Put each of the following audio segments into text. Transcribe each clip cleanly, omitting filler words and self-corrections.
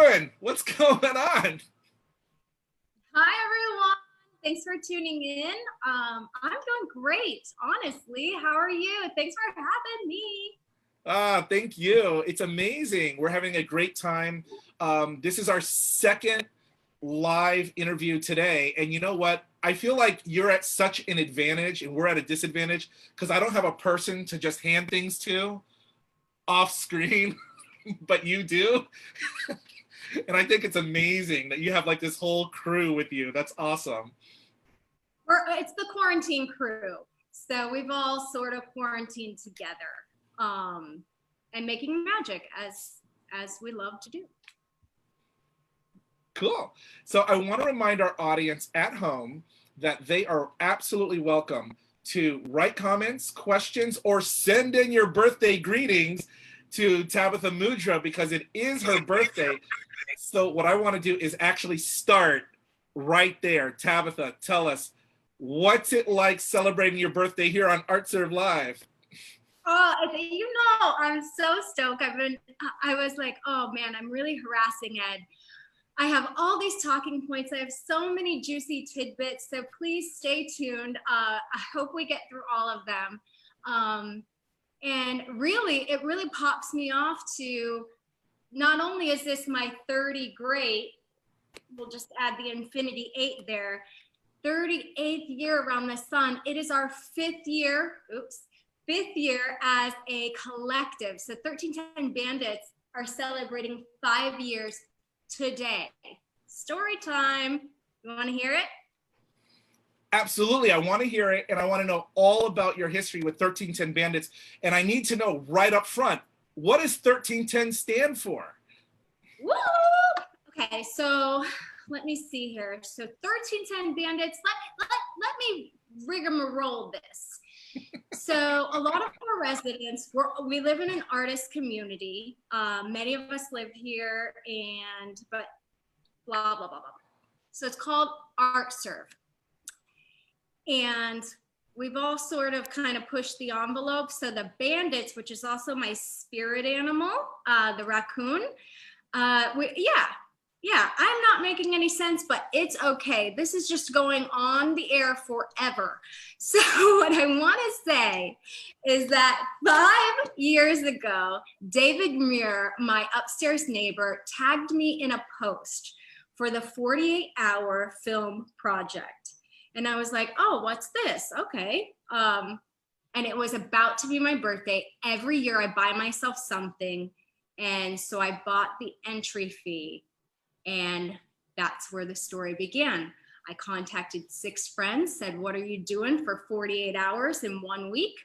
doing? What's going on? Hi, everyone. Thanks for tuning in. I'm doing great, honestly. How are you? Thanks for having me. Thank you. It's amazing. We're having a great time. This is our second live interview today. And you know what? I feel like you're at such an advantage and we're at a disadvantage because I don't have a person to just hand things to off screen, but you do. And I think it's amazing that you have like this whole crew with you. That's awesome. It's the quarantine crew. So we've all sort of quarantined together and making magic as we love to do. Cool. So I want to remind our audience at home that they are absolutely welcome to write comments, questions, or send in your birthday greetings to Tabatha Mudra because it is her birthday. So what I want to do is actually start right there. Tabatha, tell us, what's it like celebrating your birthday here on Art Serve Live? I'm so stoked. I was like, oh man, I'm really harassing Ed. I have all these talking points. I have so many juicy tidbits. So please stay tuned. I hope we get through all of them. And really, it really pops me off to not only is this my 30 great, we'll just add the infinity 8 there, 38th year around the sun. It is our fifth year as a collective. So 1310 Bandits are celebrating 5 years today. Story time. You want to hear it? Absolutely. I want to hear it. And I want to know all about your history with 1310 Bandits. And I need to know right up front, what does 1310 stand for? Woo! Okay, so let me see here. So 1310 Bandits, let me rigmarole this. So a lot of our residents, we live in an artist community. Many of us live here but blah, blah, blah, blah. So it's called Art Serve. And we've all sort of kind of pushed the envelope. So the bandits, which is also my spirit animal, the raccoon, I'm not making any sense, but it's okay. This is just going on the air forever. So what I want to say is that 5 years ago, David Muir, my upstairs neighbor, tagged me in a post for the 48-hour film project. And I was like, oh, what's this? Okay. And it was about to be my birthday. Every year I buy myself something. And so I bought the entry fee. And that's where the story began. I contacted 6 friends, said, what are you doing for 48 hours in 1 week?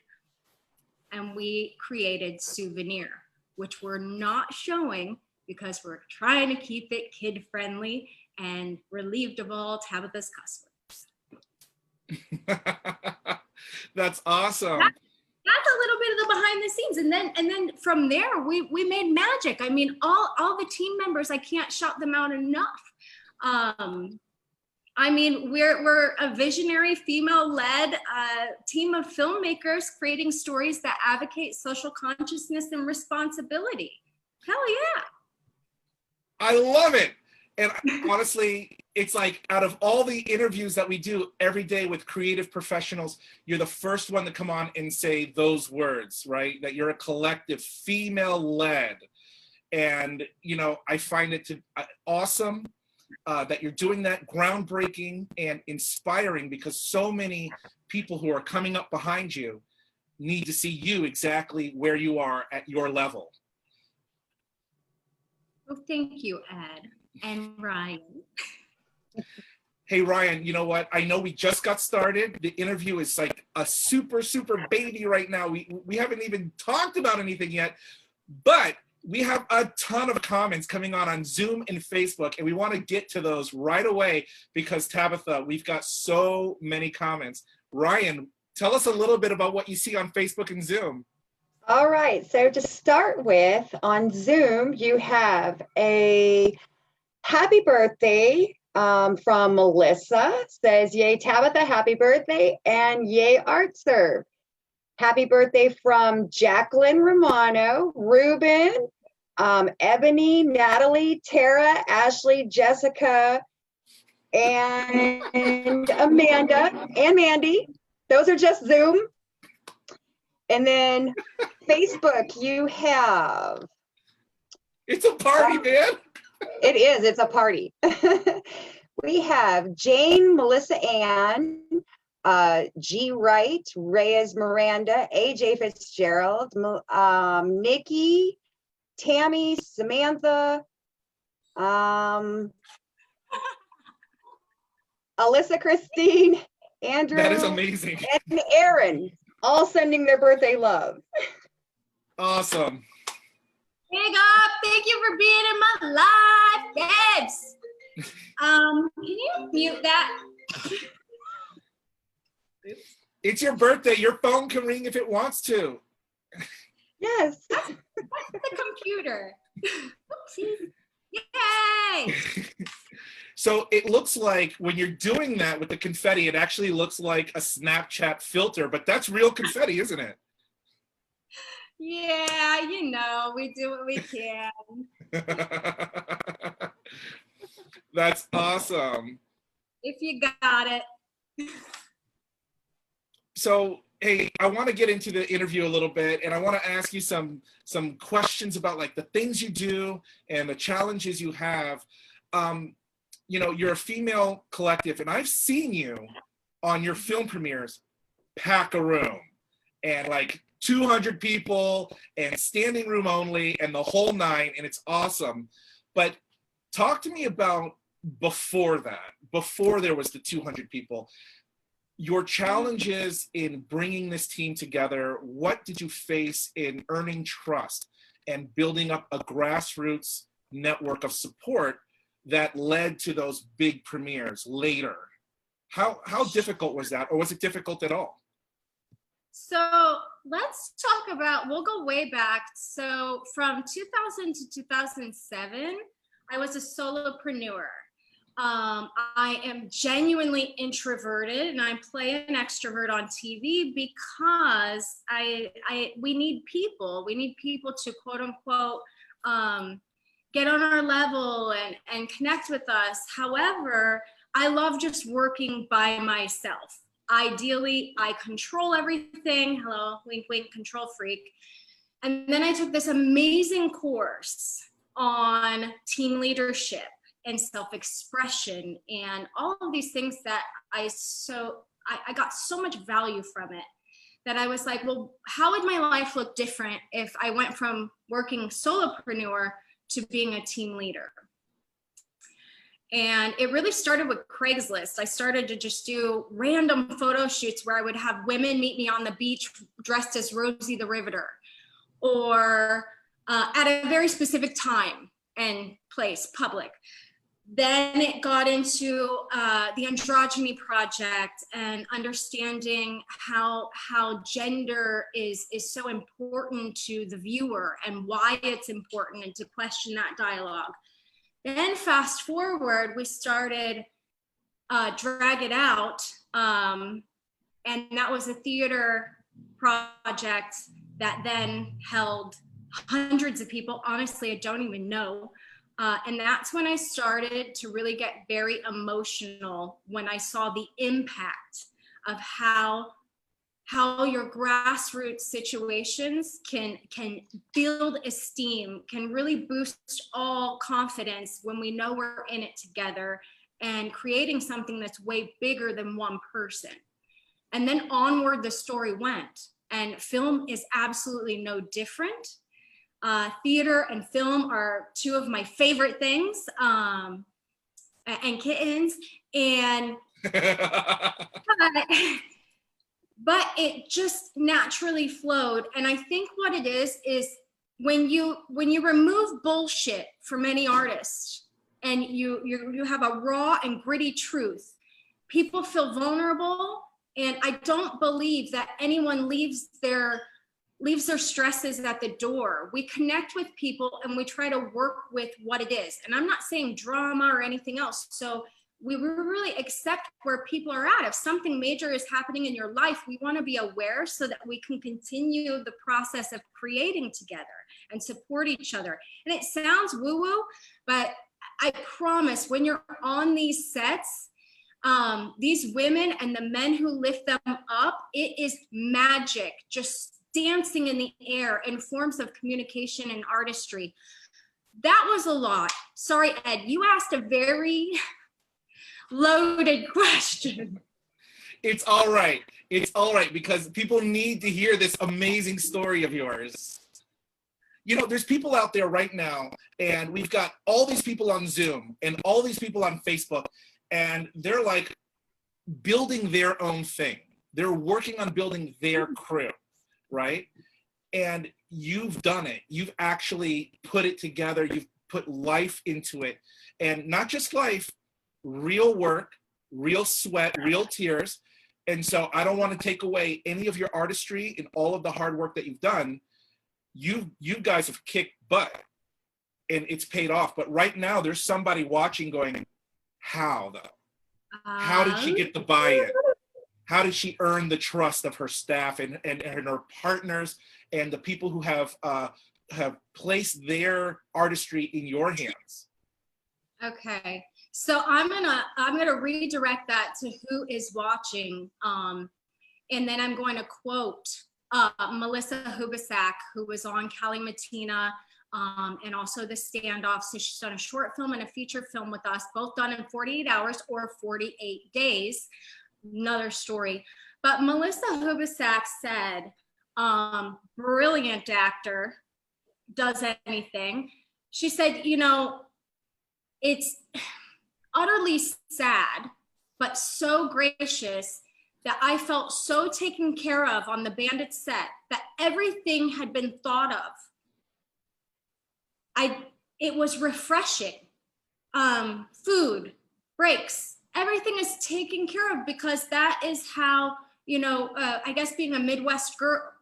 And we created Souvenir, which we're not showing because we're trying to keep it kid-friendly and relieved of all Tabatha's cuss words. That's awesome. That's a little bit of the behind the scenes. And then from there, we made magic. I mean, all the team members, I can't shout them out enough. I mean, we're a visionary female-led team of filmmakers creating stories that advocate social consciousness and responsibility. Hell yeah. I love it. And honestly, it's like out of all the interviews that we do every day with creative professionals, you're the first one to come on and say those words, right? That you're a collective, female-led. And, you know, I find it awesome that you're doing that, groundbreaking and inspiring, because so many people who are coming up behind you need to see you exactly where you are at your level. Well, thank you, Ed. And Ryan. Hey, Ryan, you know what? I know we just got started. The interview is like a super, super baby right now. We haven't even talked about anything yet, but we have a ton of comments coming on Zoom and Facebook, and we want to get to those right away because, Tabatha, we've got so many comments. Ryan, tell us a little bit about what you see on Facebook and Zoom. All right, so to start with, on Zoom, you have a happy birthday from Melissa. Says, yay, Tabatha, happy birthday, and yay, Art Serve. Happy birthday from Jacqueline Romano, Ruben, Ebony, Natalie, Tara, Ashley, Jessica, and Amanda and Mandy. Those are just Zoom. And then Facebook, you have. It's a party, man. It is. It's a party. We have Jane, Melissa Ann, G. Wright, Reyes Miranda, AJ Fitzgerald, Nikki, Tammy, Samantha, Alyssa Christine, Andrew. That is amazing. And Aaron, all sending their birthday love. Awesome. Big up. Thank you for being in my life, babes. Can you mute that? It's your birthday. Your phone can ring if it wants to. Yes. That's the computer. Oopsies. Yay! So it looks like when you're doing that with the confetti, it actually looks like a Snapchat filter, but that's real confetti, isn't it? Yeah, you know, we do what we can. That's awesome. If you got it. So, hey, I want to get into the interview a little bit, and I want to ask you some questions about like the things you do and the challenges you have. You know, you're a female collective, and I've seen you on your film premieres pack a room and like 200 people and standing room only and the whole nine, and it's awesome. But talk to me about before that, before there was the 200 people, your challenges in bringing this team together. What did you face in earning trust and building up a grassroots network of support that led to those big premieres later? How difficult was that, or was it difficult at all? So let's talk about, we'll go way back. So from 2000 to 2007, I was a solopreneur. I am genuinely introverted, and I play an extrovert on TV because we need people. We need people to quote unquote get on our level and connect with us. However, I love just working by myself. Ideally, I control everything. Hello, wink, wink, control freak. And then I took this amazing course on team leadership and self-expression and all of these things that I got so much value from it that I was like, well, how would my life look different if I went from working solopreneur to being a team leader? And it really started with Craigslist. I started to just do random photo shoots where I would have women meet me on the beach dressed as Rosie the Riveter, or at a very specific time and place, public. Then it got into the Androgyny Project and understanding how gender is so important to the viewer and why it's important, and to question that dialogue. Then fast forward, we started Drag It Out, and that was a theater project that then held hundreds of people. Honestly, I don't even know. And that's when I started to really get very emotional when I saw the impact of how your grassroots situations can build esteem, can really boost all confidence when we know we're in it together, and creating something that's way bigger than one person. And then onward the story went, and film is absolutely no different. Theater and film are two of my favorite things, and kittens, and but it just naturally flowed. And I think what it is when you remove bullshit from any artist, and you have a raw and gritty truth, people feel vulnerable. And I don't believe that anyone leaves their stresses at the door. We connect with people and we try to work with what it is. And I'm not saying drama or anything else. So we really accept where people are at. If something major is happening in your life, we want to be aware so that we can continue the process of creating together and support each other. And it sounds woo-woo, but I promise when you're on these sets, these women and the men who lift them up, it is magic, just dancing in the air in forms of communication and artistry. That was a lot. Sorry, Ed, you asked a very loaded question. It's all right. It's all right, because people need to hear this amazing story of yours. You know, there's people out there right now, and we've got all these people on Zoom and all these people on Facebook, and they're like building their own thing. They're working on building their crew, right? And you've done it. You've actually put it together. You've put life into it. And not just life, real work, real sweat, real tears. And so I don't want to take away any of your artistry and all of the hard work that you've done. You guys have kicked butt and it's paid off. But right now there's somebody watching going, how though? How did she get the buy-in? How did she earn the trust of her staff and her partners and the people who have placed their artistry in your hands? Okay, so I'm gonna redirect that to who is watching, and then I'm going to quote Melissa Hubasak, who was on Cali Matina, and also The Standoff. So she's done a short film and a feature film with us, both done in 48 hours or 48 days. Another story. But Melissa Hubasak said, brilliant actor, does anything. She said, you know, it's utterly sad, but so gracious that I felt so taken care of on the Bandit set that everything had been thought of. It was refreshing. Food, breaks, everything is taken care of, because that is how, you know, I guess being a Midwest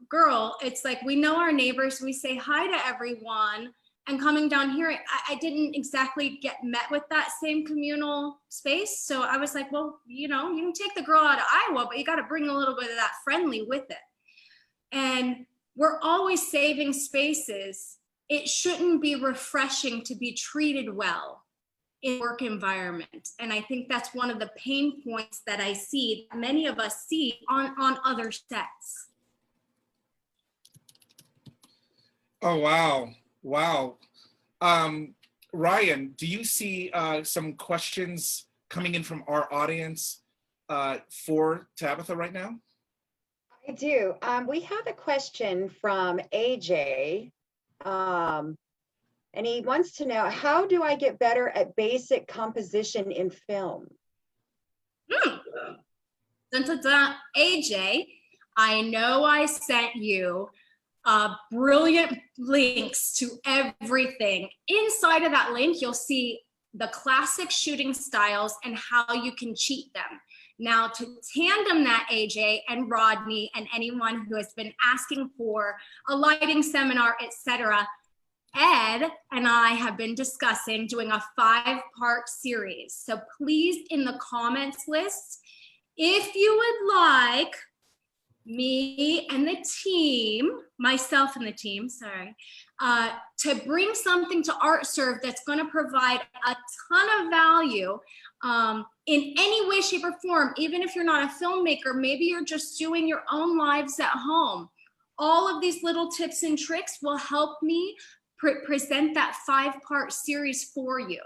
girl, it's like we know our neighbors, we say hi to everyone, and coming down here, I didn't exactly get met with that same communal space. So I was like, well, you know, you can take the girl out of Iowa, but you got to bring a little bit of that friendly with it. And we're always saving spaces. It shouldn't be refreshing to be treated well in work environment. And I think that's one of the pain points that I see, that many of us see on other sets. Oh, wow. Wow. Ryan, do you see some questions coming in from our audience for Tabatha right now? I do. We have a question from AJ. And he wants to know, how do I get better at basic composition in film? Dun, dun, dun. AJ, I know I sent you brilliant links to everything. Inside of that link, you'll see the classic shooting styles and how you can cheat them. Now, to tandem that, AJ and Rodney and anyone who has been asking for a lighting seminar, etc., Ed and I have been discussing doing a 5-part series. So please, in the comments list, if you would like me and the team, myself and the team, sorry, to bring something to ArtServe that's going to provide a ton of value in any way, shape, or form. Even if you're not a filmmaker, maybe you're just doing your own lives at home. All of these little tips and tricks will help me present that 5-part series for you.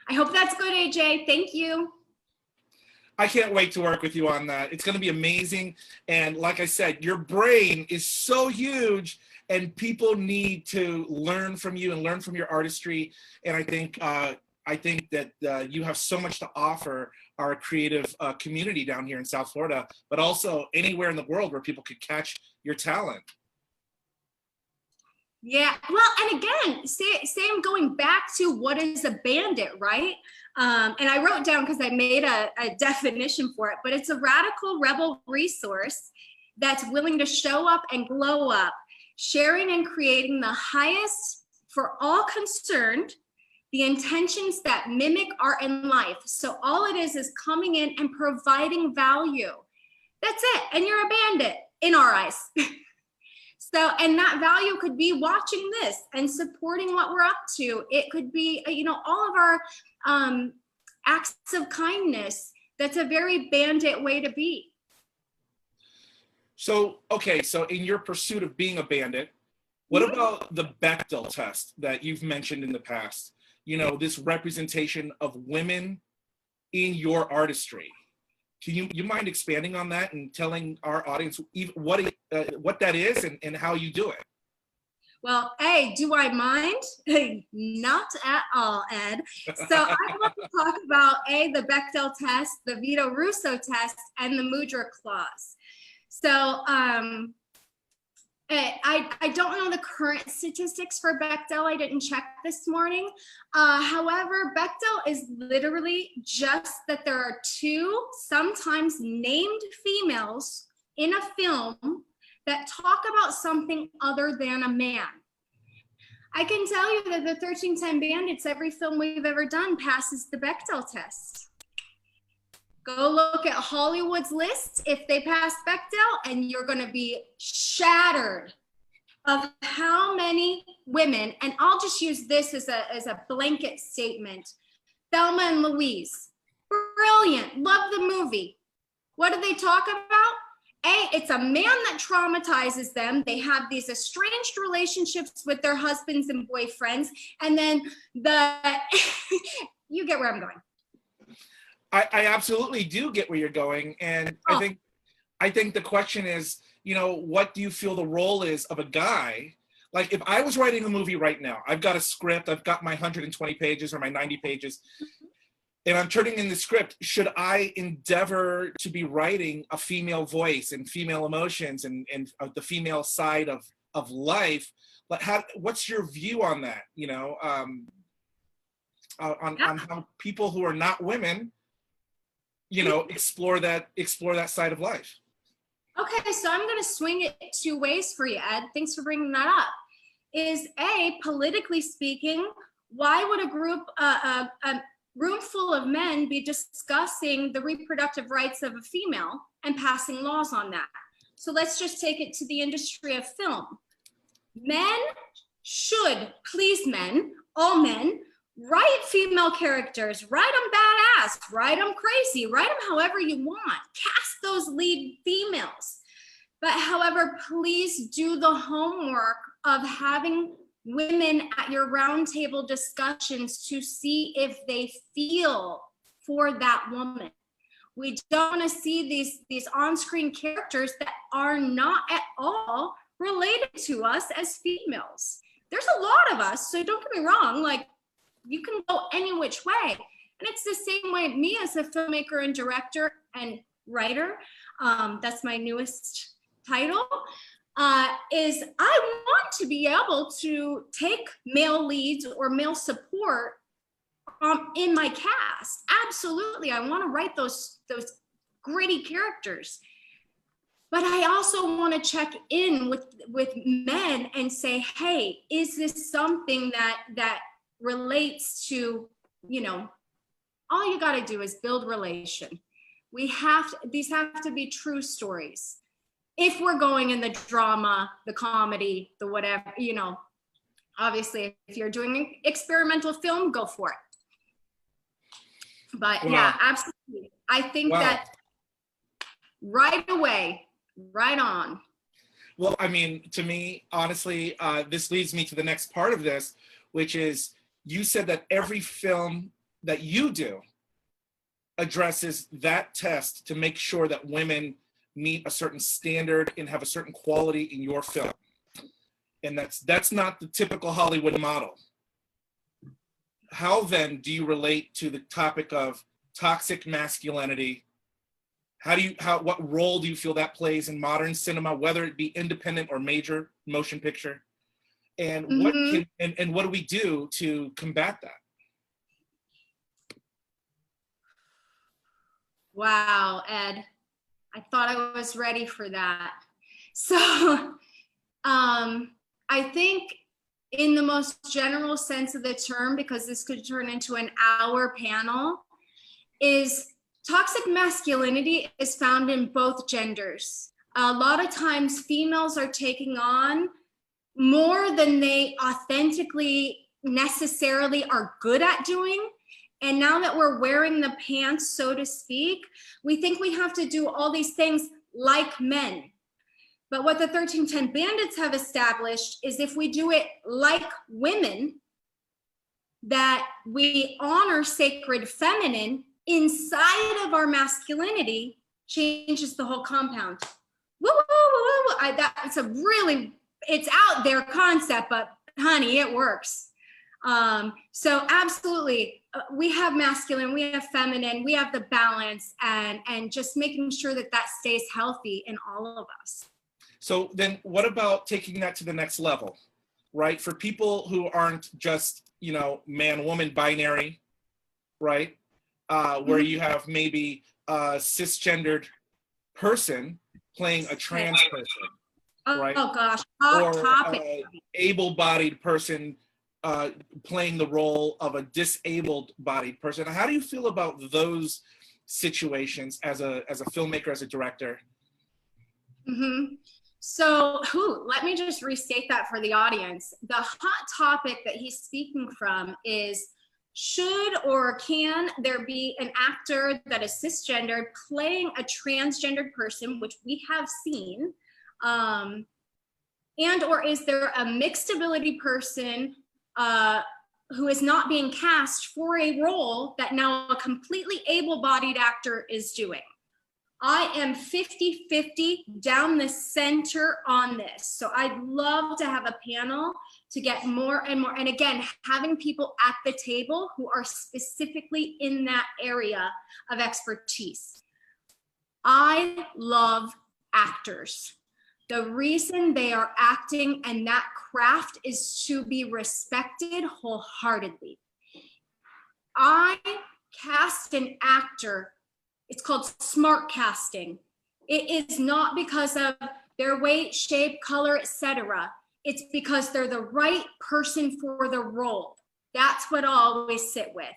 I hope that's good, AJ. Thank you. I can't wait to work with you on that. It's going to be amazing. And like I said, your brain is so huge and people need to learn from you and learn from your artistry. And I think that you have so much to offer our creative community down here in South Florida, but also anywhere in the world where people could catch your talent. Yeah, well, and again, same going back to what is a bandit, right? And I wrote down, because I made a definition for it, but it's a radical rebel resource that's willing to show up and glow up, sharing and creating the highest for all concerned, the intentions that mimic art and life. So all it is coming in and providing value. That's it. And you're a bandit in our eyes. So, and that value could be watching this and supporting what we're up to. It could be, you know, all of our acts of kindness. That's a very bandit way to be. So, okay, so in your pursuit of being a bandit, what about the Bechdel test that you've mentioned in the past? You know, this representation of women in your artistry. Can you mind expanding on that and telling our audience what that is and how you do it? Well, do I mind? Not at all, Ed. So I want to talk about the Bechdel test, the Vito Russo test, and the Mudra clause. So I don't know the current statistics for Bechdel. I didn't check this morning. However, Bechdel is literally just that there are two sometimes named females in a film that talk about something other than a man. I can tell you that the 1310 Bandits, every film we've ever done passes the Bechdel test. Go look at Hollywood's list if they pass Bechdel, and you're going to be shattered of how many women, and I'll just use this as a blanket statement. Thelma and Louise, brilliant, love the movie. What do they talk about? It's a man that traumatizes them. They have these estranged relationships with their husbands and boyfriends, and then you get where I'm going. I absolutely do get where you're going, and I think the question is, you know, what do you feel the role is of a guy? Like, if I was writing a movie right now, I've got a script, I've got my 120 pages or my 90 pages, and I'm turning in the script. Should I endeavor to be writing a female voice and female emotions and the female side of life? But what's your view on that? You know, on how people who are not women, you know, explore that side of life. Okay, so I'm going to swing it two ways for you, Ed. Thanks for bringing that up. Is politically speaking, why would a room full of men be discussing the reproductive rights of a female and passing laws on that? So let's just take it to the industry of film. Men should, please men, all men, write female characters, write them badass, write them crazy, write them however you want, cast those lead females. But however, please do the homework of having women at your roundtable discussions to see if they feel for that woman. We don't want to see these on-screen characters that are not at all related to us as females. There's a lot of us, so don't get me wrong, like, you can go any which way. And it's the same way me as a filmmaker and director and writer, that's my newest title, is I want to be able to take male leads or male support in my cast. Absolutely, I want to write those gritty characters. But I also want to check in with men and say, hey, is this something that relates to, you know, all you got to do is build relation. These have to be true stories. If we're going in the drama, the comedy, the whatever, you know, obviously if you're doing experimental film, go for it. But wow. Yeah, absolutely. I think that right away, right on. Well, I mean, to me, honestly, this leads me to the next part of this, which is, you said that every film that you do addresses that test to make sure that women meet a certain standard and have a certain quality in your film. And that's not the typical Hollywood model. How then do you relate to the topic of toxic masculinity? What role do you feel that plays in modern cinema, whether it be independent or major motion picture? And what do we do to combat that? Wow, Ed, I thought I was ready for that. So I think in the most general sense of the term, because this could turn into an hour panel, is toxic masculinity is found in both genders. A lot of times females are taking on more than they authentically necessarily are good at doing. And now that we're wearing the pants, so to speak, we think we have to do all these things like men. But what the 1310 Bandits have established is if we do it like women, that we honor sacred feminine inside of our masculinity, changes the whole compound. Woo, woo, woo, woo. That's a really, it's out there concept, but honey, it works. So absolutely, we have masculine, we have feminine, we have the balance, and just making sure that that stays healthy in all of us. So then what about taking that to the next level, right? For people who aren't just, you know, man, woman binary, right? Where you have maybe a cisgendered person playing a trans person, right? Oh gosh, hot topic. Able-bodied person playing the role of a disabled bodied person. How do you feel about those situations as a filmmaker, as a director? Mm-hmm. So let me just restate that for the audience. The hot topic that he's speaking from is, should or can there be an actor that is cisgendered playing a transgendered person, which we have seen, and or is there a mixed ability person who is not being cast for a role that now a completely able-bodied actor is doing? I am 50-50 down the center on this. So I'd love to have a panel to get more and more. And again, having people at the table who are specifically in that area of expertise. I love actors. The reason they are acting and that craft is to be respected wholeheartedly. I cast an actor. It's called smart casting. It is not because of their weight, shape, color, etc. It's because they're the right person for the role. That's what I always sit with.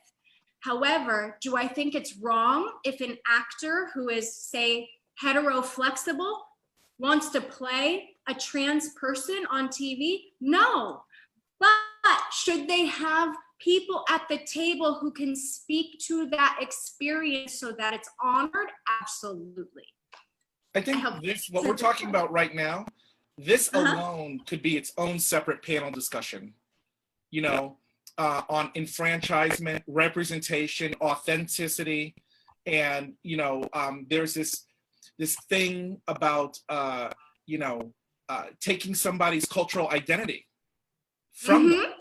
However, do I think it's wrong if an actor who is, say, hetero-flexible wants to play a trans person on TV? No. But should they have people at the table who can speak to that experience so that it's honored? Absolutely. I think what we're talking about right now, this alone could be its own separate panel discussion, you know, on enfranchisement, representation, authenticity. And, you know, there's this thing about, you know, taking somebody's cultural identity from them.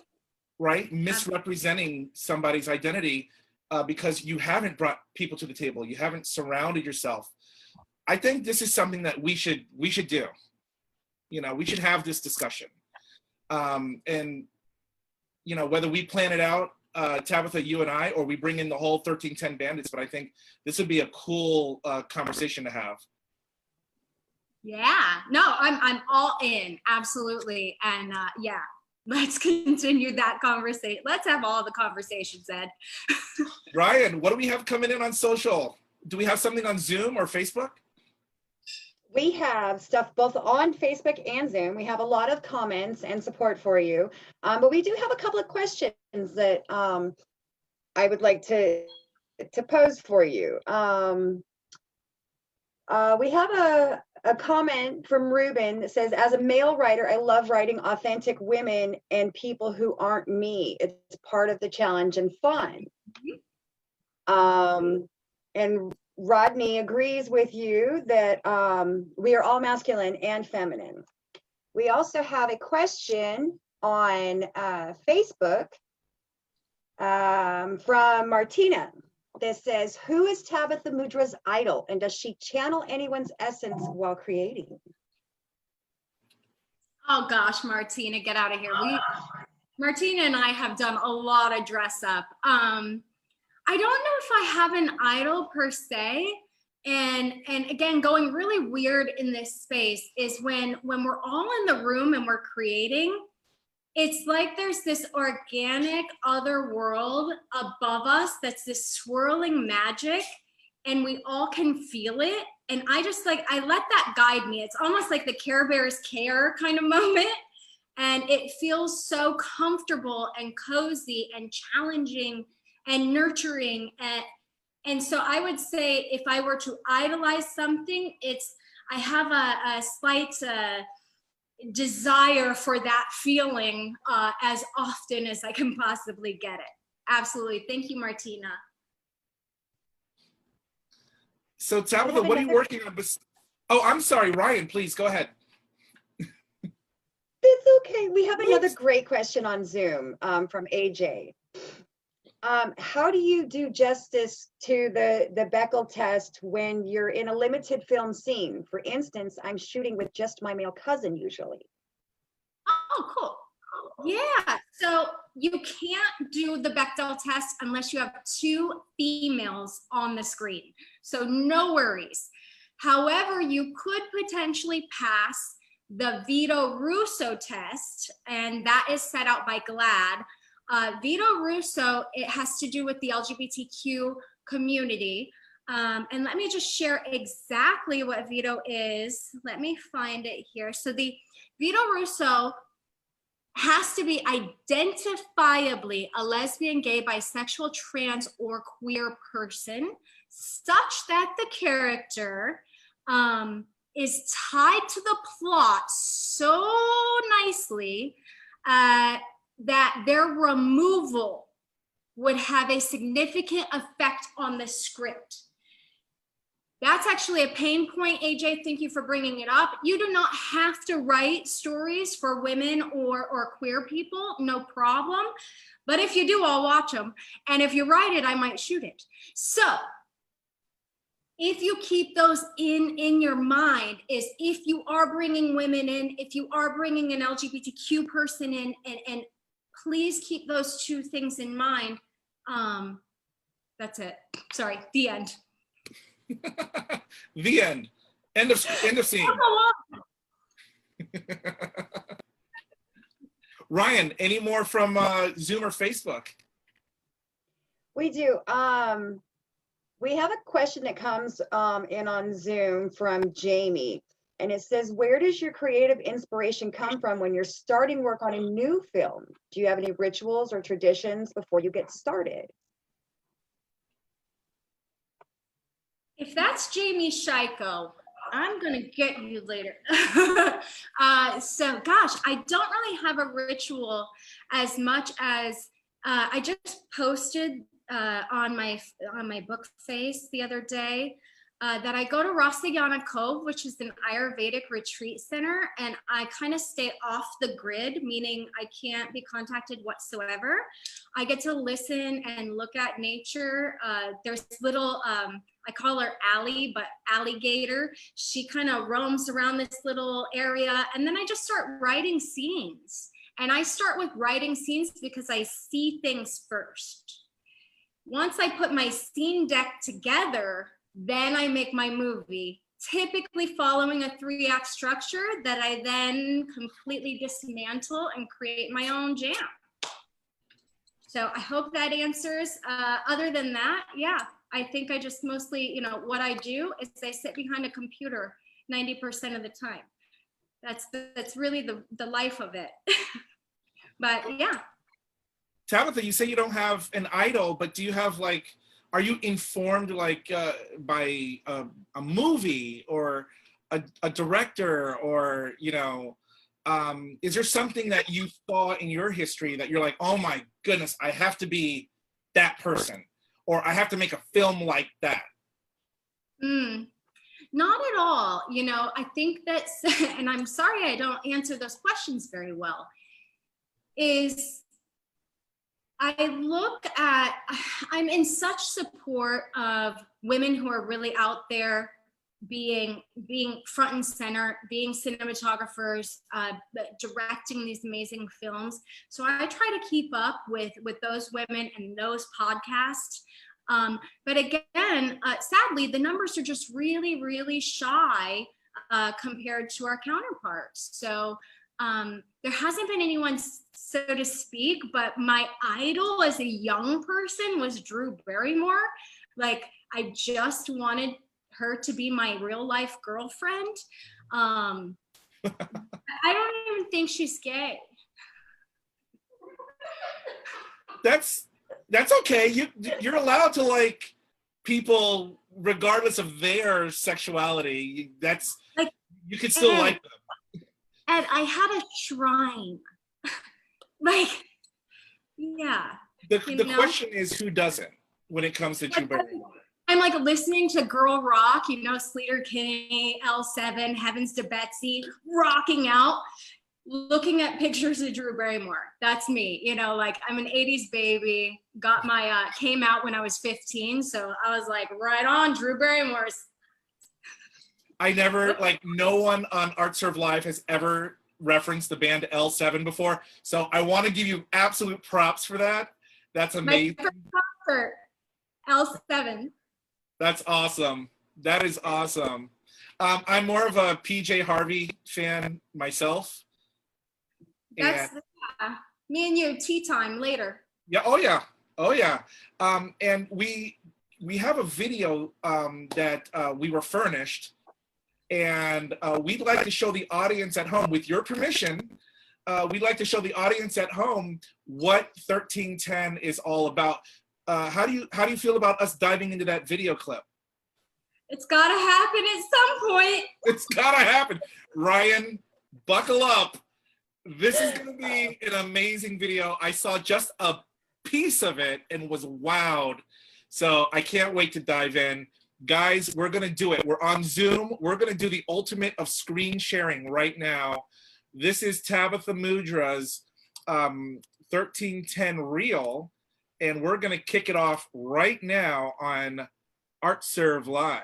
Right? Misrepresenting somebody's identity because you haven't brought people to the table. You haven't surrounded yourself. I think this is something that we should do. You know, we should have this discussion. And, you know, whether we plan it out, Tabatha, you and I, or we bring in the whole 1310 Bandits, but I think this would be a cool conversation to have. Yeah, no, I'm all in, absolutely. And yeah. Let's continue that conversation. Let's have all the conversations, Ed. Ryan, what do we have coming in on social? Do we have something on Zoom or Facebook? We have stuff both on Facebook and Zoom. We have a lot of comments and support for you. But we do have a couple of questions that I would like to pose for you. We have a comment from Ruben that says, as a male writer, I love writing authentic women and people who aren't me. It's part of the challenge and fun. And Rodney agrees with you that we are all masculine and feminine. We also have a question on Facebook from Martina. This says, who is Tabatha Mudra's idol, and does she channel anyone's essence while creating? Oh gosh, Martina, get out of here. Martina and I have done a lot of dress up. I don't know if I have an idol per se. And again, going really weird in this space is when we're all in the room and we're creating, it's like there's this organic other world above us that's this swirling magic, and we all can feel it. And I just like, I let that guide me. It's almost like the Care Bears care kind of moment. And it feels so comfortable and cozy and challenging and nurturing. And so I would say if I were to idolize something, I have a slight desire for that feeling as often as I can possibly get it. Absolutely. Thank you, Martina. So Tabatha, what are you working on? Oh, I'm sorry, Ryan, please go ahead. It's okay. We have another great question on Zoom from AJ. How do you do justice to the Bechdel test when you're in a limited film scene? For instance, I'm shooting with just my male cousin usually. Oh, cool. Yeah, so you can't do the Bechdel test unless you have 2 females on the screen. So no worries. However, you could potentially pass the Vito Russo test, and that is set out by GLAAD. Vito Russo, it has to do with the LGBTQ community. And let me just share exactly what Vito is. Let me find it here. So the Vito Russo has to be identifiably a lesbian, gay, bisexual, trans, or queer person, such that the character is tied to the plot so nicely that their removal would have a significant effect on the script. That's actually a pain point, AJ. Thank you for bringing it up. You do not have to write stories for women or queer people, no problem. But if you do, I'll watch them. And if you write it, I might shoot it. So if you keep those in your mind, is if you are bringing women in, if you are bringing an LGBTQ person in, and please keep those 2 things in mind. That's it. Sorry, the end. The end. End of scene. Ryan, any more from Zoom or Facebook? We do. We have a question that comes in on Zoom from Jamie, and it says, where does your creative inspiration come from when you're starting work on a new film? Do you have any rituals or traditions before you get started? If that's Jamie Shiko, I'm gonna get you later. So gosh, I don't really have a ritual as much as I just posted on my book face the other day that I go to Rasayana Cove, which is an Ayurvedic retreat center, and I kind of stay off the grid, meaning I can't be contacted whatsoever. I get to listen and look at nature. There's little, I call her Allie, but alligator. She kind of roams around this little area, and then I just start writing scenes. And I start with writing scenes because I see things first. Once I put my scene deck together, then I make my movie, typically following a 3-act structure that I then completely dismantle and create my own jam. So I hope that answers. Other than that, yeah, I think I just mostly, what I do is I sit behind a computer 90% of the time. That's really the life of it. But yeah. Tabatha, you say you don't have an idol, but do you have are you informed by a movie or a director, or is there something that you saw in your history that you're like, oh my goodness, I have to be that person, or I have to make a film like that? Not at all. I think that's, and I'm sorry I don't answer those questions very well, is I'm in such support of women who are really out there being front and center, being cinematographers, directing these amazing films. So I try to keep up with those women and those podcasts. But again, sadly, the numbers are just really, really shy compared to our counterparts. So there hasn't been anyone, so to speak, but my idol as a young person was Drew Barrymore. Like, I just wanted her to be my real life girlfriend. I don't even think she's gay. That's okay. You're allowed to like people regardless of their sexuality. That's like, you could still like them. And I had a shrine. Like, yeah. The question is, who doesn't when it comes to Drew Barrymore? I'm like listening to Girl Rock, you know, Sleater Kinney, L7, Heavens to Betsy, rocking out, looking at pictures of Drew Barrymore. That's me, you know, like I'm an 80s baby, got my, came out when I was 15. So I was like, right on, Drew Barrymore's. I never, like, no one on Art Serve Live has ever referenced the band L7 before. So I want to give you absolute props for that. That's amazing. My first concert, L7. That's awesome. That is awesome. I'm more of a PJ Harvey fan myself. That's me and you, tea time later. Yeah. Oh yeah. Oh yeah. And we have a video that we were furnished, and we'd like to show the audience at home, with your permission. We'd like to show the audience at home what 1310 is all about. How do you feel about us diving into that video clip? It's gotta happen at some point. It's gotta happen. Ryan, buckle up. This is gonna be an amazing video. I saw just a piece of it and was wowed. So I can't wait to dive in. Guys, we're gonna do it. We're on Zoom. We're gonna do the ultimate of screen sharing right now. This is Tabatha Mudra's 1310 reel, and we're gonna kick it off right now on Art Serve Live.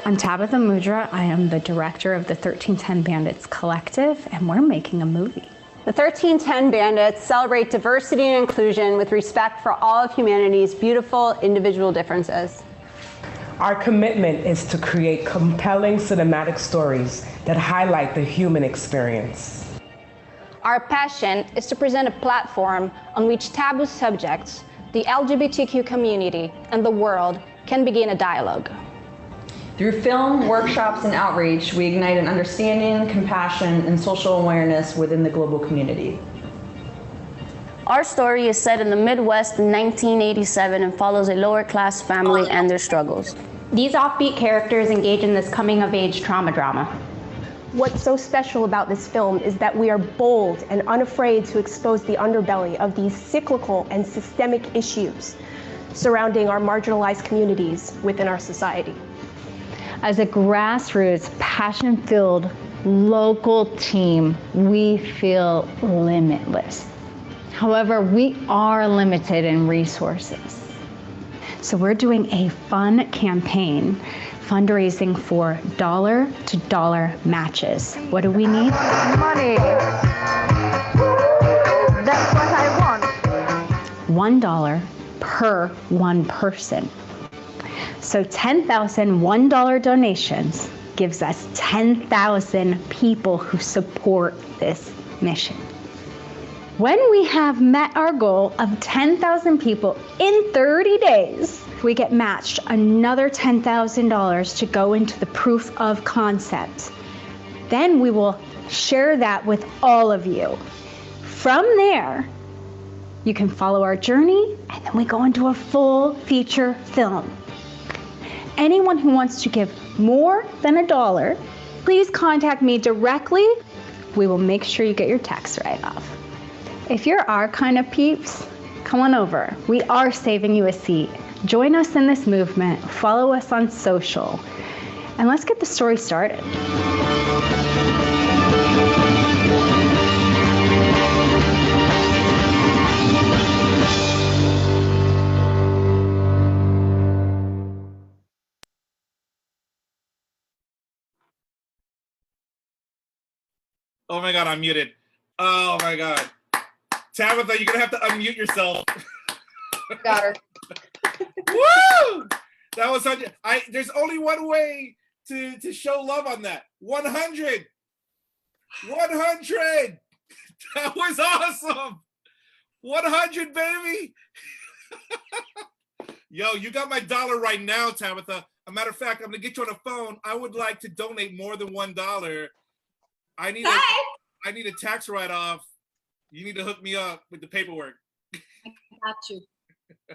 I'm Tabatha Mudra. I am the director of the 1310 Bandits Collective, and we're making a movie. The 1310 Bandits celebrate diversity and inclusion with respect for all of humanity's beautiful individual differences. Our commitment is to create compelling cinematic stories that highlight the human experience. Our passion is to present a platform on which taboo subjects, the LGBTQ community, and the world can begin a dialogue. Through film, workshops, and outreach, we ignite an understanding, compassion, and social awareness within the global community. Our story is set in the Midwest in 1987 and follows a lower-class family and their struggles. These offbeat characters engage in this coming-of-age trauma drama. What's so special about this film is that we are bold and unafraid to expose the underbelly of these cyclical and systemic issues surrounding our marginalized communities within our society. As a grassroots, passion-filled local team, we feel limitless. However, we are limited in resources. So we're doing a fun campaign, fundraising for dollar-to-dollar matches. What do we need? Money. That's what I want. $1 per one person. So 10,000 $1 donations gives us 10,000 people who support this mission. When we have met our goal of 10,000 people in 30 days, we get matched another $10,000 to go into the proof of concept. Then we will share that with all of you. From there, you can follow our journey, and then we go into a full feature film. Anyone who wants to give more than $1, please contact me directly. We will make sure you get your tax write-off. If you're our kind of peeps, come on over. We are saving you a seat. Join us in this movement. Follow us on social. And let's get the story started. Oh my God, I'm muted. Oh my God. Tabatha, you're gonna have to unmute yourself. Got her. Woo! That was such there's only one way to show love on that. 100. 100. That was awesome. 100, baby. Yo, you got my dollar right now, Tabatha. A matter of fact, I'm gonna get you on the phone. I would like to donate more than $1. I need a tax write-off. You need to hook me up with the paperwork. I got you. I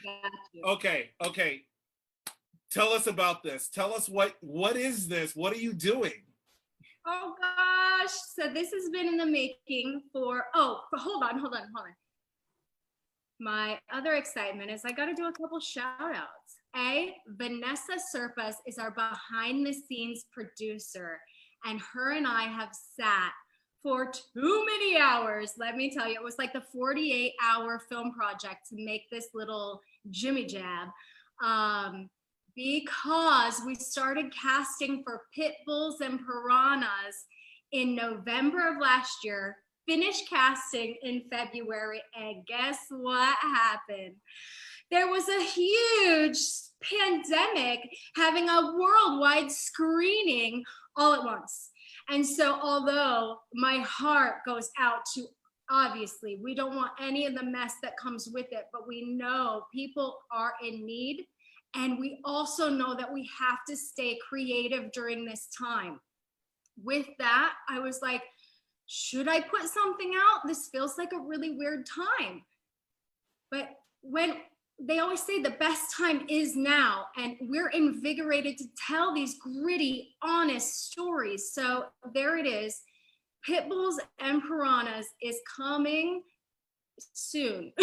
got you. Okay. Tell us about this. Tell us what is this? What are you doing? Oh gosh. So this has been in the making for hold on. My other excitement is I got to do a couple shout outs. Vanessa Serpas is our behind the scenes producer, and her and I have sat for too many hours. Let me tell you, it was like the 48-hour film project to make this little Jimmy Jab. Because we started casting for pit bulls and piranhas in November of last year, finished casting in February, and guess what happened? There was a huge pandemic having a worldwide screening all at once. And so although my heart goes out to, obviously, we don't want any of the mess that comes with it, but we know people are in need. And we also know that we have to stay creative during this time. With that, I was like, should I put something out? This feels like a really weird time. But when they always say the best time is now, and we're invigorated to tell these gritty, honest stories. So there it is. Pit Bulls and Piranhas is coming soon.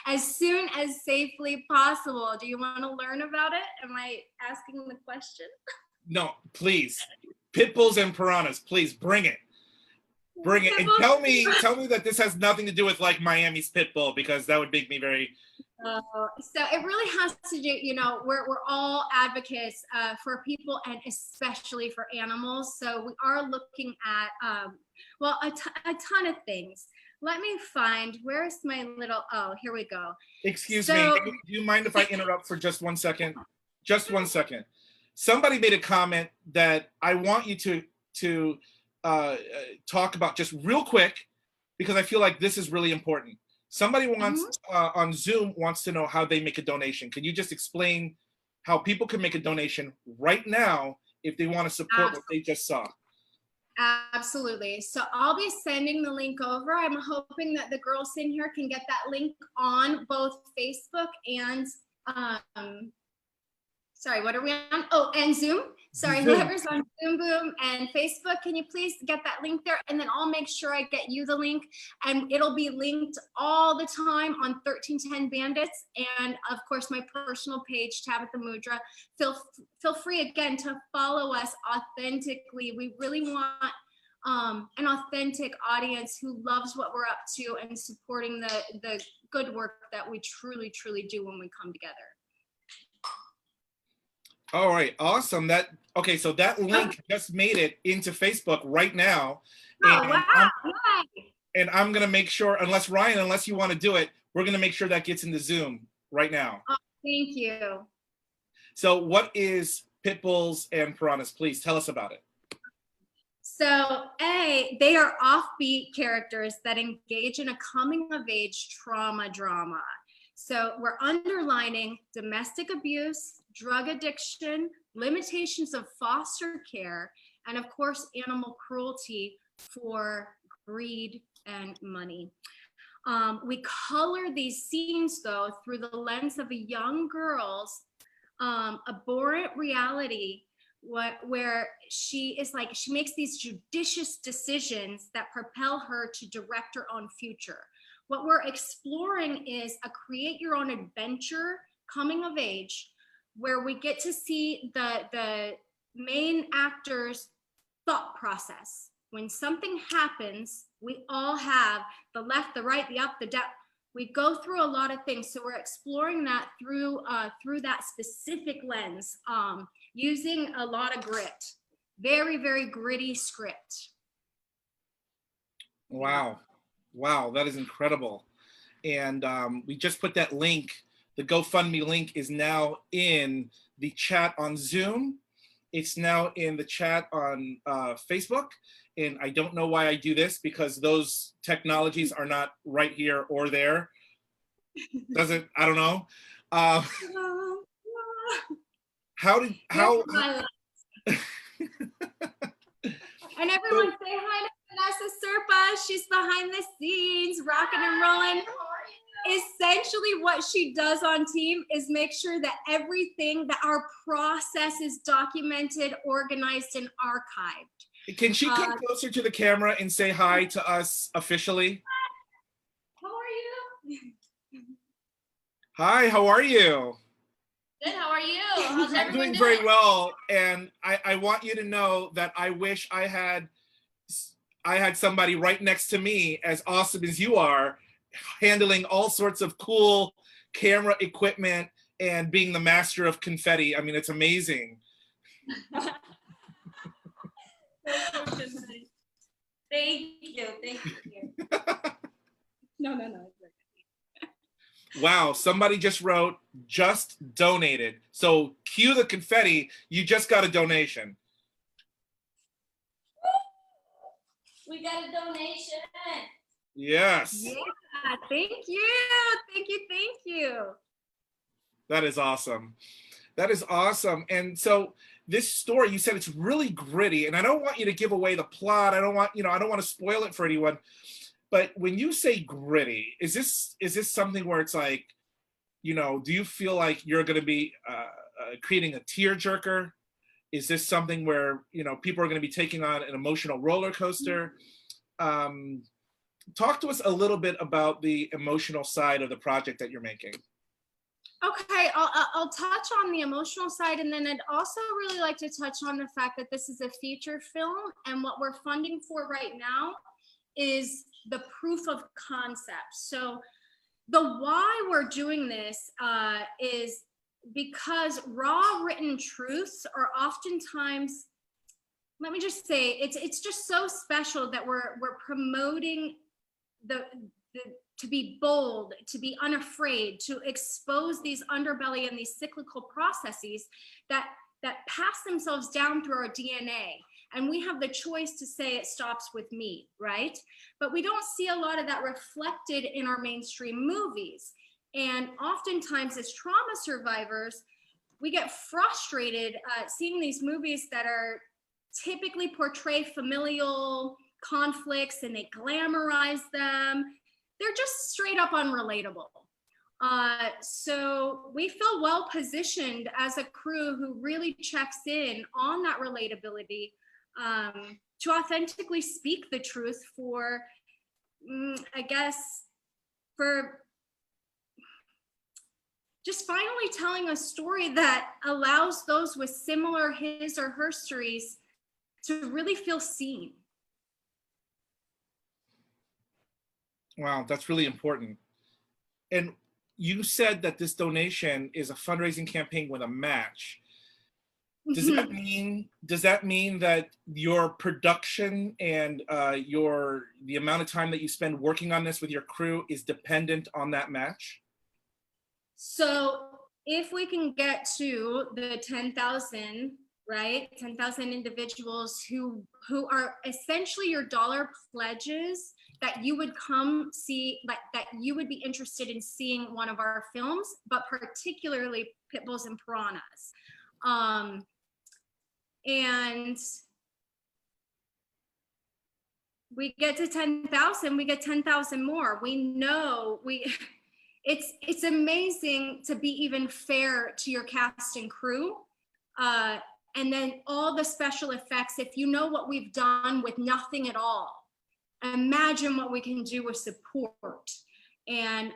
As soon as safely possible. Do you want to learn about it? Am I asking the question? No, please. Pit Bulls and Piranhas, please bring it. Bring it. And tell me that this has nothing to do with like Miami's Pit Bull, because that would make me very... So it really has to do, we're all advocates for people and especially for animals. So we are looking at, a ton of things. Let me find, where's my little, here we go. Excuse me, do you mind if I interrupt for just 1 second? Just 1 second. Somebody made a comment that I want you to talk about just real quick, because I feel like this is really important. Somebody wants, on Zoom, wants to know how they make a donation. Can you just explain how people can make a donation right now if they want to support what they just saw? Absolutely. So I'll be sending the link over. I'm hoping that the girls in here can get that link on both Facebook and, sorry, what are we on? Oh, and Zoom. Sorry, whoever's on Zoom Boom and Facebook, can you please get that link there? And then I'll make sure I get you the link, and it'll be linked all the time on 1310 Bandits. And of course, my personal page, Tabatha Mudra. Feel free again to follow us authentically. We really want an authentic audience who loves what we're up to and supporting the good work that we truly, truly do when we come together. All right, awesome. So that link just made it into Facebook right now. Oh, wow. And I'm gonna make sure, unless you want to do it, we're gonna make sure that gets into Zoom right now. Oh, thank you. So what is Pit Bulls and Piranhas? Please tell us about it. So they are offbeat characters that engage in a coming of age trauma drama. So we're underlining domestic abuse, drug addiction, limitations of foster care, and of course, animal cruelty for greed and money. We color these scenes though through the lens of a young girl's abhorrent reality, where she makes these judicious decisions that propel her to direct her own future. What we're exploring is a create your own adventure coming of age, where we get to see the main actor's thought process. When something happens, we all have the left, the right, the up, the down. We go through a lot of things. So we're exploring that through that specific lens, using a lot of grit. Very, very gritty script. Wow. Wow, that is incredible. And we just put that link, the GoFundMe link is now in the chat on Zoom. It's now in the chat on Facebook. And I don't know why I do this, because those technologies are not right here or there. I don't know. And everyone say hi to Vanessa Serpa. She's behind the scenes, rocking and rolling. Essentially what she does on team is make sure that everything, that our process is documented, organized, and archived. Can she come closer to the camera and say hi to us officially? How are you? Hi, how are you? Good, how are you? How's everyone I'm doing very well, and I want you to know that I wish I had somebody right next to me, as awesome as you are, handling all sorts of cool camera equipment and being the master of confetti. I mean, it's amazing. Thank you. No. Wow, somebody just wrote, just donated. So cue the confetti, you just got a donation. We got a donation. Yes. Yeah, thank you. That is awesome. That is awesome. And so this story, you said it's really gritty, and I don't want you to give away the plot. I don't want to spoil it for anyone. But when you say gritty, is this something where it's like, do you feel like you're going to be creating a tearjerker? Is this something where, people are going to be taking on an emotional roller coaster? Talk to us a little bit about the emotional side of the project that you're making. Okay, I'll touch on the emotional side, and then I'd also really like to touch on the fact that this is a feature film, and what we're funding for right now is the proof of concept. So the why we're doing this is because raw written truths are oftentimes, let me just say, it's just so special that we're promoting to be bold, to be unafraid, to expose these underbelly and these cyclical processes that pass themselves down through our DNA. And we have the choice to say it stops with me, right? But we don't see a lot of that reflected in our mainstream movies. And oftentimes as trauma survivors, we get frustrated seeing these movies that are typically portray familial conflicts and they glamorize them. They're just straight up unrelatable. So we feel well positioned as a crew who really checks in on that relatability, to authentically speak the truth for just finally telling a story that allows those with similar his or her stories to really feel seen. Wow, that's really important. And you said that this donation is a fundraising campaign with a match. Does that mean that your production and the amount of time that you spend working on this with your crew is dependent on that match? So if we can get to the 10,000, right? 10,000 individuals who are essentially your dollar pledges that you would come see, that you would be interested in seeing one of our films, but particularly Pitbulls and Piranhas. And we get to 10,000, we get 10,000 more. We know it's amazing to be even fair to your cast and crew. And then all the special effects, if you know what we've done with nothing at all, imagine what we can do with support. And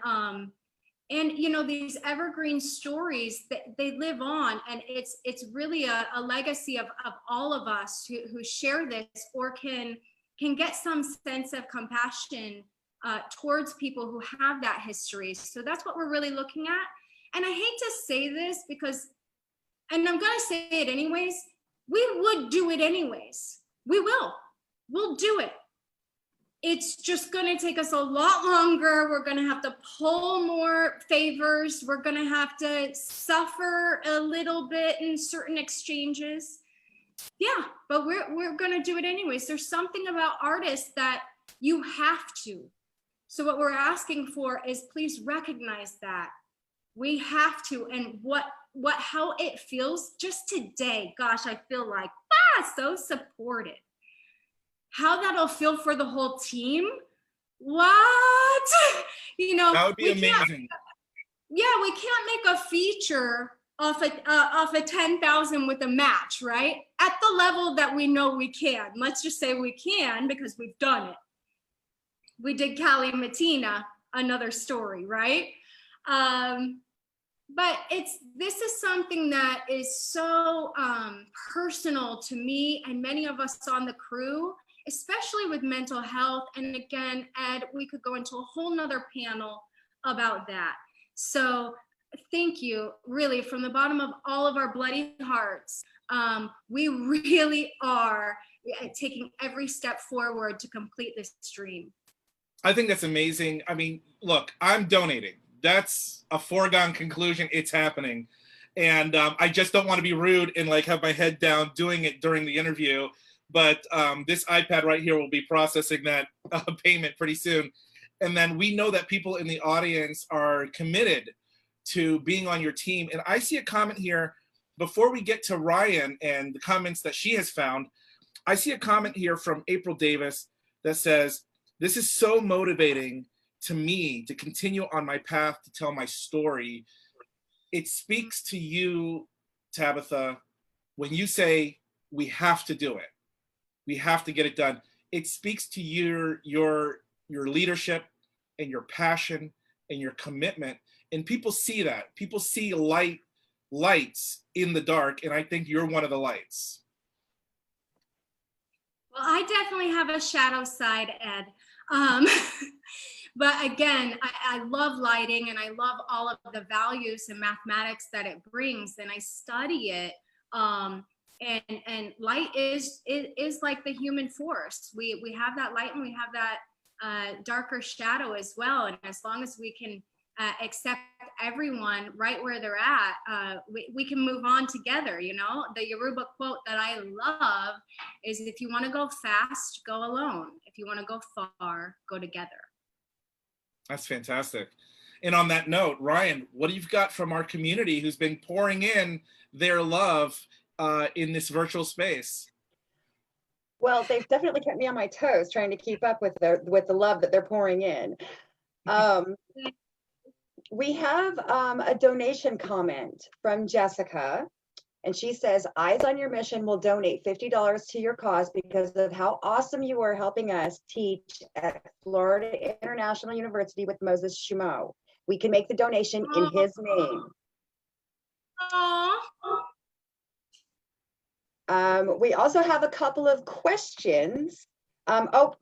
these evergreen stories, that they live on, and it's really a legacy of all of us who share this or can get some sense of compassion towards people who have that history. So that's what we're really looking at. And I hate to say this and I'm gonna say it anyways, we would do it anyways. We'll do it. it's just going to take us a lot longer. We're going to have to pull more favors. We're going to have to suffer a little bit in certain exchanges. Yeah, but we're going to do it anyways. There's something about artists that you have to. So what we're asking for is please recognize that we have to, and how it feels just today. Gosh, I feel like so supported. How that'll feel for the whole team? What? You know, that would be amazing. Yeah, we can't make a feature off a 10,000 with a match, right? At the level that we know we can. Let's just say we can because we've done it. We did Cali Matina, another story, right? But this is something that is so personal to me and many of us on the crew, especially with mental health. And again, Ed, we could go into a whole nother panel about that. So thank you, really, from the bottom of all of our bloody hearts. We really are taking every step forward to complete this dream. I think that's amazing. I mean, look, I'm donating. That's a foregone conclusion. It's happening. And I just don't want to be rude and like have my head down doing it during the interview. But this iPad right here will be processing that payment pretty soon. And then we know that people in the audience are committed to being on your team. And I see a comment here before we get to Ryan and the comments that she has found. I see a comment here from April Davis that says, "This is so motivating to me to continue on my path to tell my story. It speaks to you, Tabatha, when you say we have to do it. We have to get it done. It speaks to your leadership and your passion and your commitment. And people see that. People see lights in the dark, and I think you're one of the lights." Well, I definitely have a shadow side, Ed. But again, I love lighting and I love all of the values and mathematics that it brings, and I study it. And light is like the human force. We have that light and we have that darker shadow as well. And as long as we can accept everyone right where they're at, we can move on together. You know, the Yoruba quote that I love is, if you want to go fast, go alone. If you want to go far, go together. That's fantastic. And on that note, Ryan, what do you've got from our community who's been pouring in their love in this virtual space? Well, they've definitely kept me on my toes trying to keep up with the love that they're pouring in. We have a donation comment from Jessica, and she says, "Eyes on Your Mission will donate $50 to your cause because of how awesome you are helping us teach at Florida International University with Moses Shumo. We can make the donation in his name." We also have a couple of questions.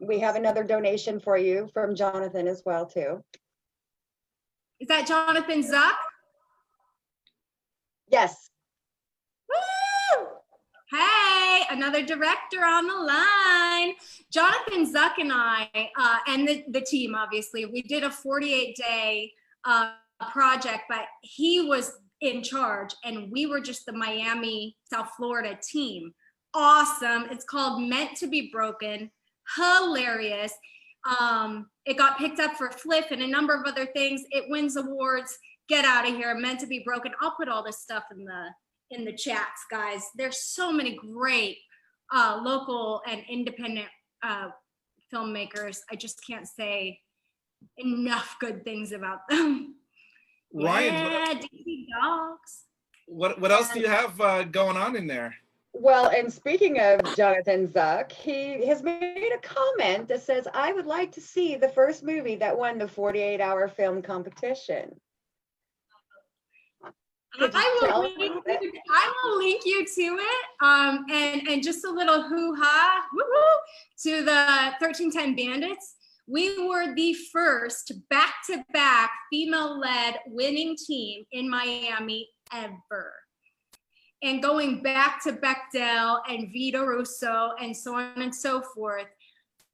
We have another donation for you from Jonathan as well, too. Is that Jonathan Zuck? Yes. Woo! Hey, another director on the line. Jonathan Zuck and I, and the team, obviously, we did a 48-day project, but he was in charge and we were just the Miami, South Florida team. Awesome. It's called Meant to Be Broken. Hilarious. It got picked up for Fliff and a number of other things. It wins awards. Get out of here. Meant to Be Broken. I'll put all this stuff in the chats, guys. There's so many great local and independent filmmakers. I just can't say enough good things about them. Ryan, yeah, DC Dogs. What else do you have going on in there? Well, and speaking of Jonathan Zuck, he has made a comment that says, "I would like to see the first movie that won the 48-hour film competition." I will link you to it. And just a little hoo-ha, to the 1310 Bandits. We were the first back-to-back female-led winning team in Miami ever. And going back to Bechdel and Vito Russo and so on and so forth,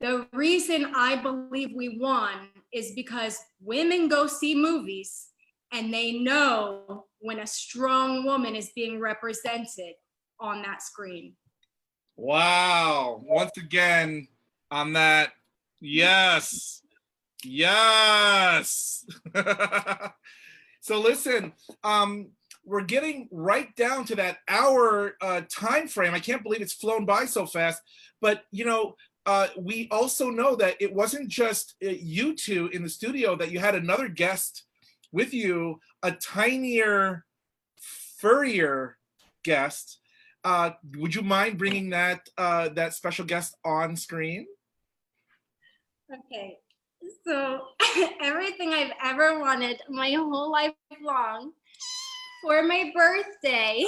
The reason I believe we won is because women go see movies and they know when a strong woman is being represented on that screen. Wow. Once again, on that, yes. Yes. So listen, we're getting right down to that hour time frame. I can't believe it's flown by so fast. But, you know, we also know that it wasn't just you two in the studio, that you had another guest with you, a tinier, furrier guest. Would you mind bringing that that special guest on screen? Okay, so everything I've ever wanted my whole life long for my birthday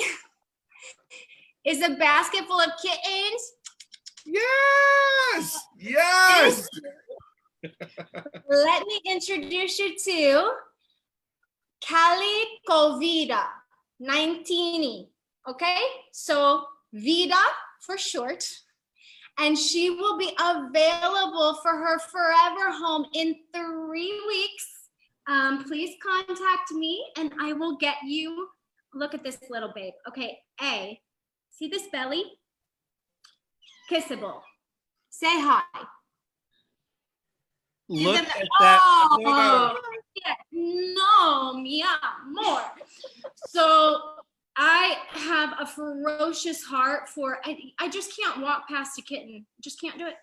is a basket full of kittens. Yes! Yes! Let me introduce you to Cali Covida 19. Okay, so Vida for short. And she will be available for her forever home in 3 weeks. Please contact me and I will get you. Look at this little babe. Okay, A, see this belly? Kissable. Say hi. Look at that. Oh, yeah. No, mi amor. So I have a ferocious heart for, I just can't walk past a kitten. Just can't do it.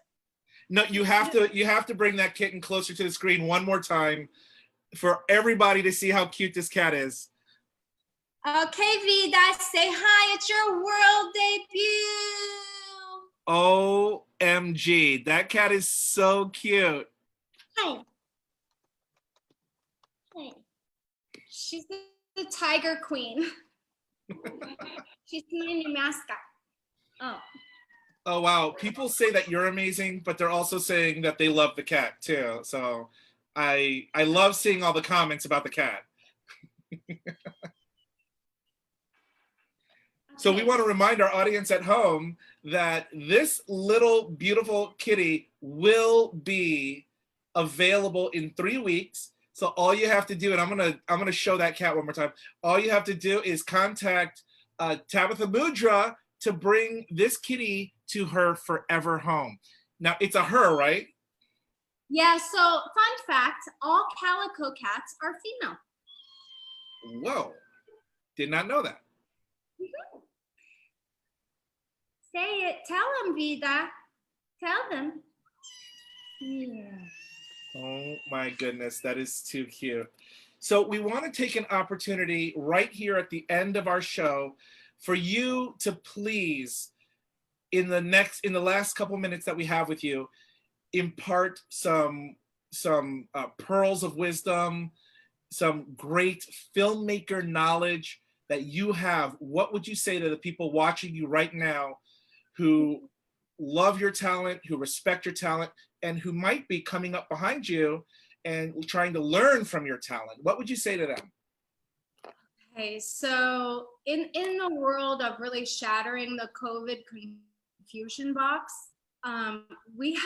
No, you have to bring that kitten closer to the screen one more time for everybody to see how cute this cat is. Okay, Vida, say hi. It's your world debut. OMG, that cat is so cute. Hi. Hi. She's the tiger queen. She's my new mascot. Oh. Oh, wow. People say that you're amazing, but they're also saying that they love the cat too. So I love seeing all the comments about the cat. So we want to remind our audience at home that this little beautiful kitty will be available in 3 weeks. So all you have to do, and I'm gonna show that cat one more time. All you have to do is contact Tabatha Mudra to bring this kitty to her forever home. Now it's a her, right? Yeah, so fun fact, all calico cats are female. Whoa, did not know that. Mm-hmm. Say it, tell them, Vida. Tell them. Yeah. Oh my goodness, that is too cute. So we want to take an opportunity right here at the end of our show for you to please, in the last couple minutes that we have with you, impart some pearls of wisdom, some great filmmaker knowledge that you have. What would you say to the people watching you right now who love your talent, who respect your talent, and who might be coming up behind you and trying to learn from your talent? What would you say to them? Okay, so in the world of really shattering the COVID confusion box, we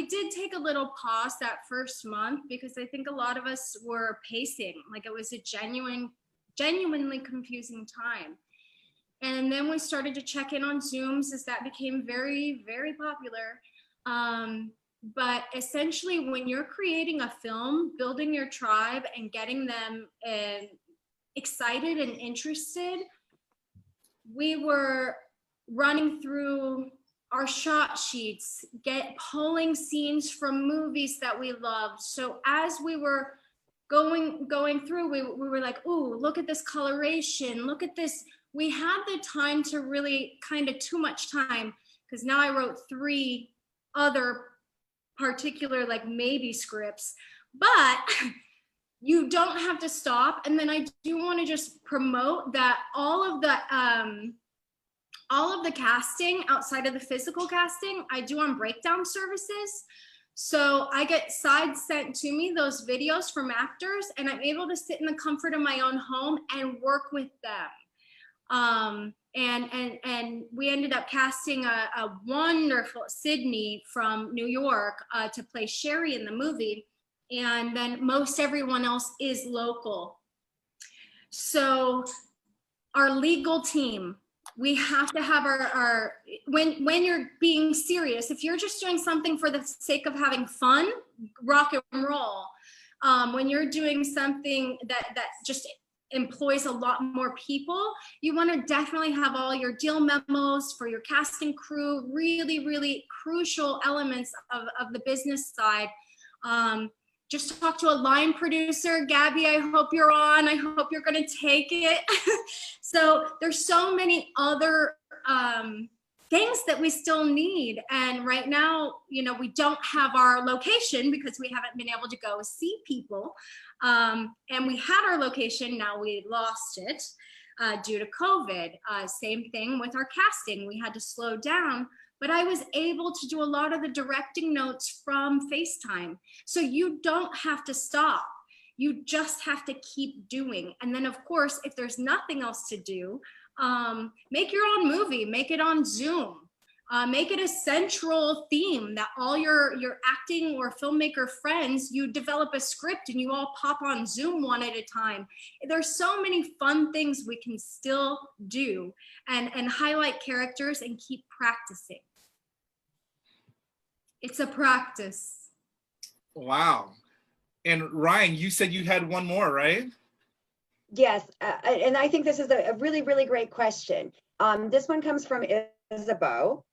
did take a little pause that first month because I think a lot of us were pacing, like it was a genuinely confusing time. And then we started to check in on Zooms as that became very, very popular. But essentially, when you're creating a film, building your tribe and getting them excited and interested, we were running through our shot sheets, pulling scenes from movies that we loved. So as we were going through, we were like, ooh, look at this coloration, look at this. We had the time to really kind of too much time, because now I wrote 3 other particular like maybe scripts, but you don't have to stop. And then I do want to just promote that all of the casting outside of the physical casting, I do on breakdown services. So I get sides sent to me, those videos from actors, and I'm able to sit in the comfort of my own home and work with them. And we ended up casting a wonderful Sydney from New York to play Sherry in the movie. And then most everyone else is local. So our legal team, we have to have our when you're being serious, if you're just doing something for the sake of having fun, rock and roll. When you're doing something that just employs a lot more people, you want to definitely have all your deal memos for your casting crew, really, really crucial elements of the business side. Just talk to a line producer. Gabby, I hope you're on. I hope you're going to take it. So there's so many other things that we still need. And right now, we don't have our location because we haven't been able to go see people. And we had our location, now we lost it due to COVID. Same thing with our casting. We had to slow down. But I was able to do a lot of the directing notes from FaceTime. So you don't have to stop. You just have to keep doing. And then, of course, if there's nothing else to do, make your own movie, make it on Zoom. Make it a central theme that all your acting or filmmaker friends, you develop a script and you all pop on Zoom one at a time. There's so many fun things we can still do and highlight characters and keep practicing. It's a practice. Wow. And Ryan, you said you had one more, right? Yes, and I think this is a really, really great question. This one comes from Isabeau.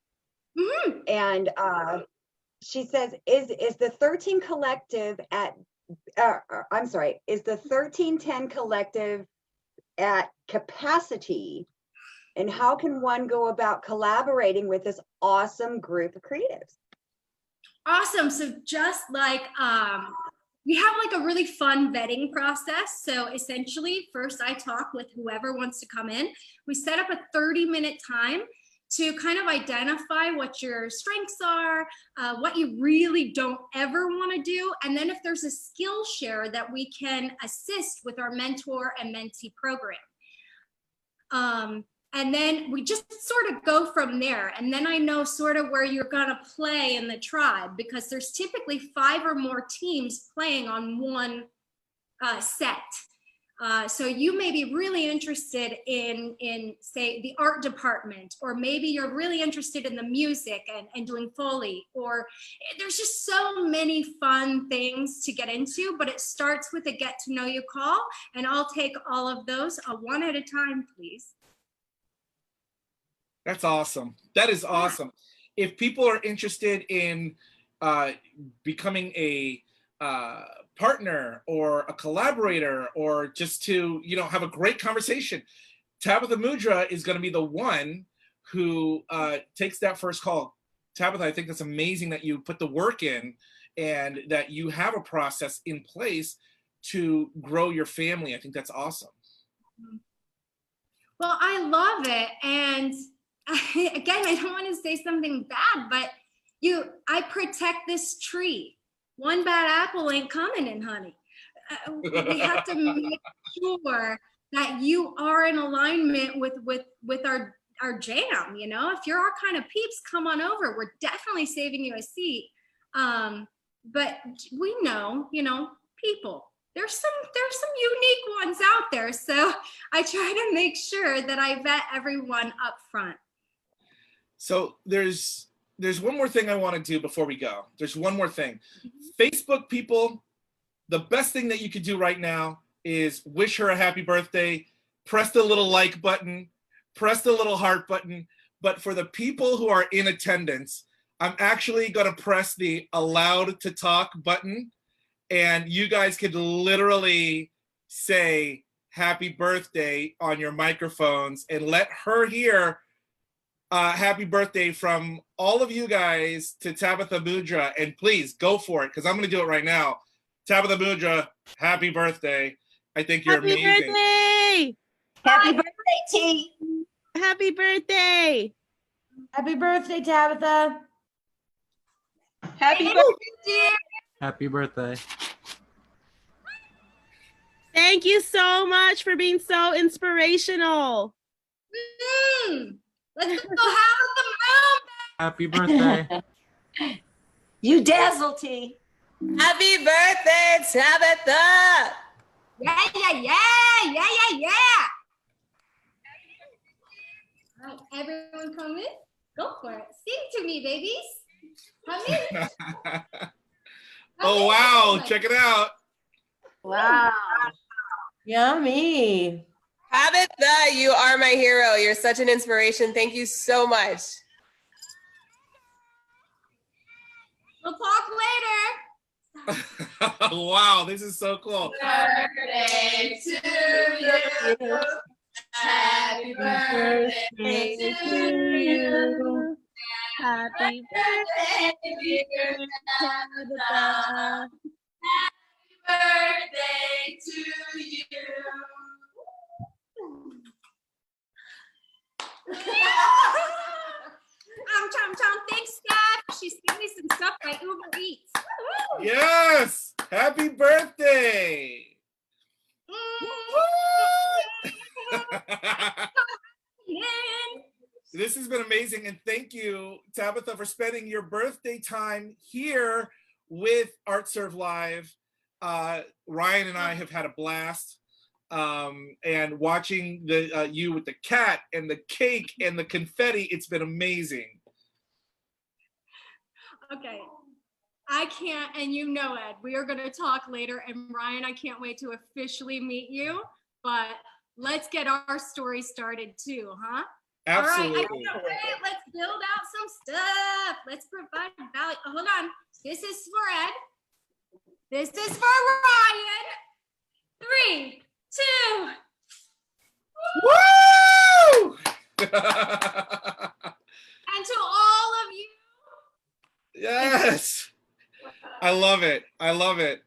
Mm-hmm. And she says, is the 13 collective at, is the 1310 collective at capacity? And how can one go about collaborating with this awesome group of creatives? Awesome. So just like, we have like a really fun vetting process. So essentially, first I talk with whoever wants to come in. We set up a 30-minute time to kind of identify what your strengths are, what you really don't ever want to do. And then if there's a skill share that we can assist with our mentor and mentee program. And then we just sort of go from there. And then I know sort of where you're gonna play in the tribe, because there's typically 5 or more teams playing on one set. So you may be really interested in say the art department, or maybe you're really interested in the music and doing Foley, or there's just so many fun things to get into, but it starts with a get to know you call, and I'll take all of those one at a time, please. That's awesome. That is awesome. If people are interested in becoming a partner or a collaborator, or just to have a great conversation, Tabatha Mudra is going to be the one who takes that first call. Tabatha, I think that's amazing that you put the work in and that you have a process in place to grow your family. I think that's awesome. Well, I love it. And again, I don't want to say something bad, but I protect this tree. One bad apple ain't coming in, honey. We have to make sure that you are in alignment with our jam. If you're our kind of peeps, come on over. We're definitely saving you a seat. But we know, people. There's some unique ones out there. So I try to make sure that I vet everyone up front. So there's one more thing I want to do before we go. There's one more thing. Facebook people, the best thing that you could do right now is wish her a happy birthday, press the little like button, press the little heart button. But for the people who are in attendance, I'm actually going to press the allowed to talk button, and you guys could literally say happy birthday on your microphones and let her hear happy birthday from all of you guys to Tabatha Mudra. And please go for it, because I'm going to do it right now. Tabatha Mudra, happy birthday. I think you're amazing. Birthday! Happy birthday, T. Happy birthday. Happy birthday, Tabatha. Happy birthday, dear. Happy birthday. Thank you so much for being so inspirational. Let's go have the room. Happy birthday. You dazzle, T. Happy birthday, Tabatha. Yeah, yeah, yeah, yeah, yeah, yeah. All right, everyone come in. Go for it. Sing to me, babies. Come in. Oh, wow. Check it out. Wow. Yummy. Tabatha, you are my hero. You're such an inspiration. Thank you so much. We'll talk later. Wow, this is so cool. Birthday to you. Happy birthday to you. Happy birthday, dear Tabatha. Happy birthday to you. Chom chom. Thanks, Steph. She sent me some stuff by Uber Eats. Yes. Happy birthday. This has been amazing. And thank you, Tabatha, for spending your birthday time here with Art Serve Live. Ryan and I have had a blast. And watching you with the cat and the cake and the confetti, it's been amazing. Okay, I can't, and you know, Ed, we are going to talk later. And Ryan, I can't wait to officially meet you, but let's get our story started too, huh? Absolutely. All right, I can't wait. Let's build out some stuff. Let's provide value. Oh, hold on. This is for Ed. This is for Ryan. 3, 2. Woo! And to all of you. Yes. I love it. I love it.